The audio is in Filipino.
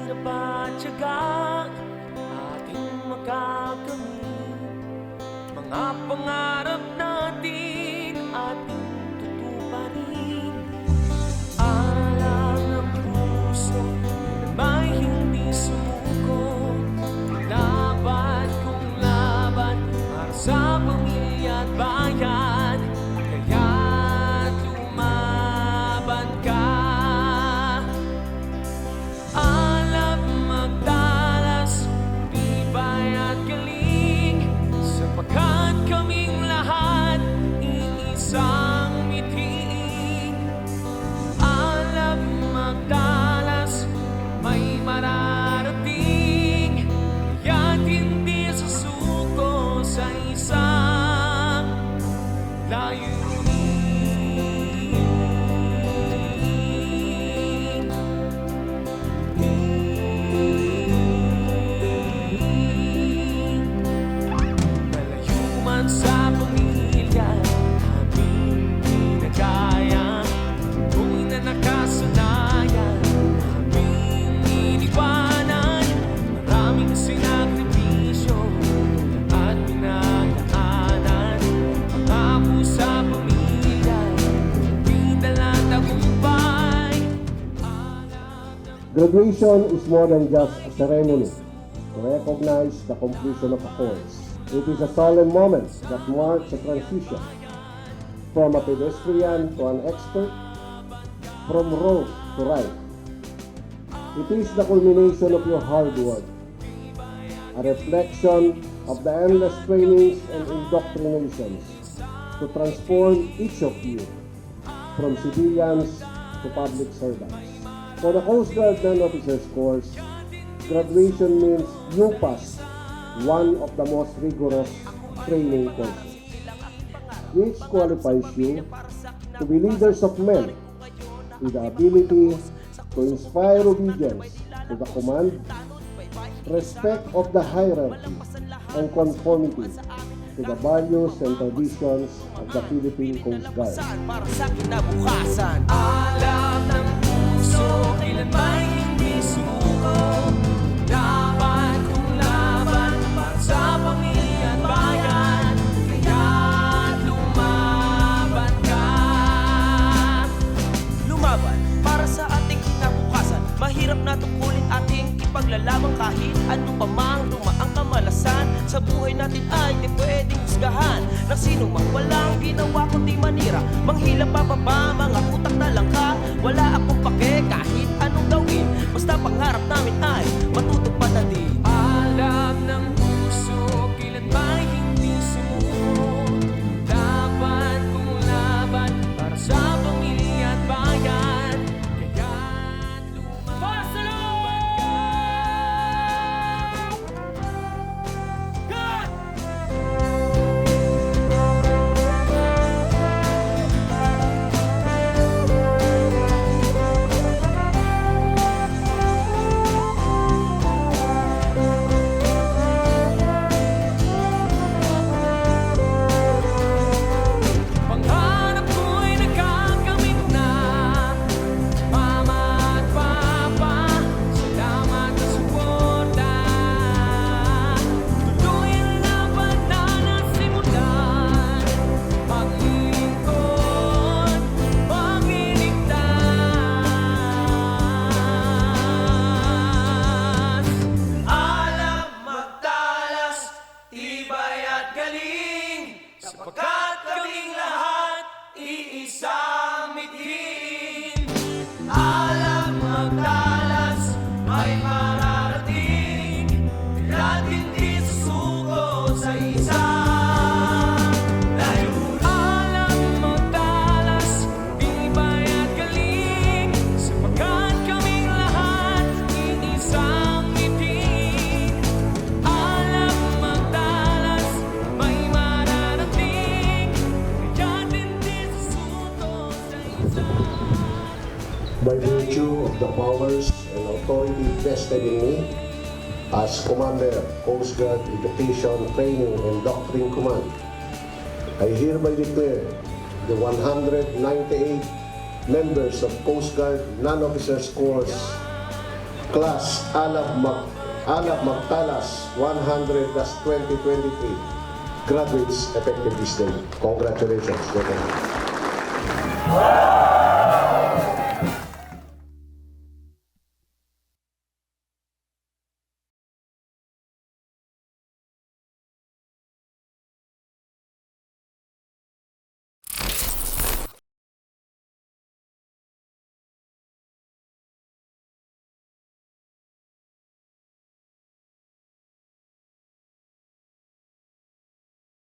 hirap at tiyaga ating magagamit. Mga pangarap natin ating tutuparin. Alam ng puso na may hindi sumuko. Laban kung laban para sa pamilya at bayan. Kaya't lumaban ka. Alab magdalas, tibay at galing, sapagkat kaming lahat iisang miting. Alab magdalas, may mararating, kaya't hindi susuko sa isang layunin. Malayo man sa pamilya aming ginagaya, buhay na nakasanayan aming iniwanan. Maraming sinakripisyo at pinagdaanan. Pangako sa pamilya, di dala tagumpay. Graduation is more than just a ceremony to recognize the completion of a course. It is a solemn moment that marks a transition from a pedestrian to an expert, from wrong to right. It is the culmination of your hard work, a reflection of the endless trainings and indoctrinations to transform each of you from civilians to public servants. For the Coast Guard Non-Officers Course, graduation means you pass one of the most rigorous training courses, which qualifies you to be leaders of men with the ability to inspire obedience to the command, respect of the hierarchy, and conformity to the values and traditions of the Philippine Coast Guard. Para sa kinabukasan. Alam ng puso, kailan may hindi sumuko. Laban kung laban para sa pamilya at bayan. Kaya't lumaban ka. Lumaban para sa ating kinabukasan. Mahirap na tungkulin ating ipaglalaban kahit ano pa mang dumaang kamalasan. Sa buhay natin ay di pwedeng husgahan ng sino mang walang ginawa kundi manira. Manghila pababa, mga utak na lang ka. Wala akong pake kahit anong gawin. Basta pangarap namin ay matutupad na din. Alam ng puso, kailan may hindi sumuko. Laban kung laban para sa pamilya at bayan. Kaya't lumaban ka. God! Pangarap ko'y nagkakamit na. Mama at Papa, salamat sa suporta. Tuloy ang laban na nasimulan. Paglilingkod, pagliligtas. Alam magtalas, tibay at galing, sapagkat kaming lahat iisang mitin. Alam magtalas, may mararating, kaya't hindi susuko sa isang layunin. Alam magtalas, tibay at galing, sapagkat kaming lahat iisang mitin. Alam magtalas, may mararating, kaya't hindi susuko sa isang. By virtue of the powers and authority vested in me as Commander, Coast Guard Education, Training, and Doctrine Command, I hereby declare the 198 members of Coast Guard Non-Officers Course Class Alab Magtalas 100-2023 graduates effective this day. Congratulations.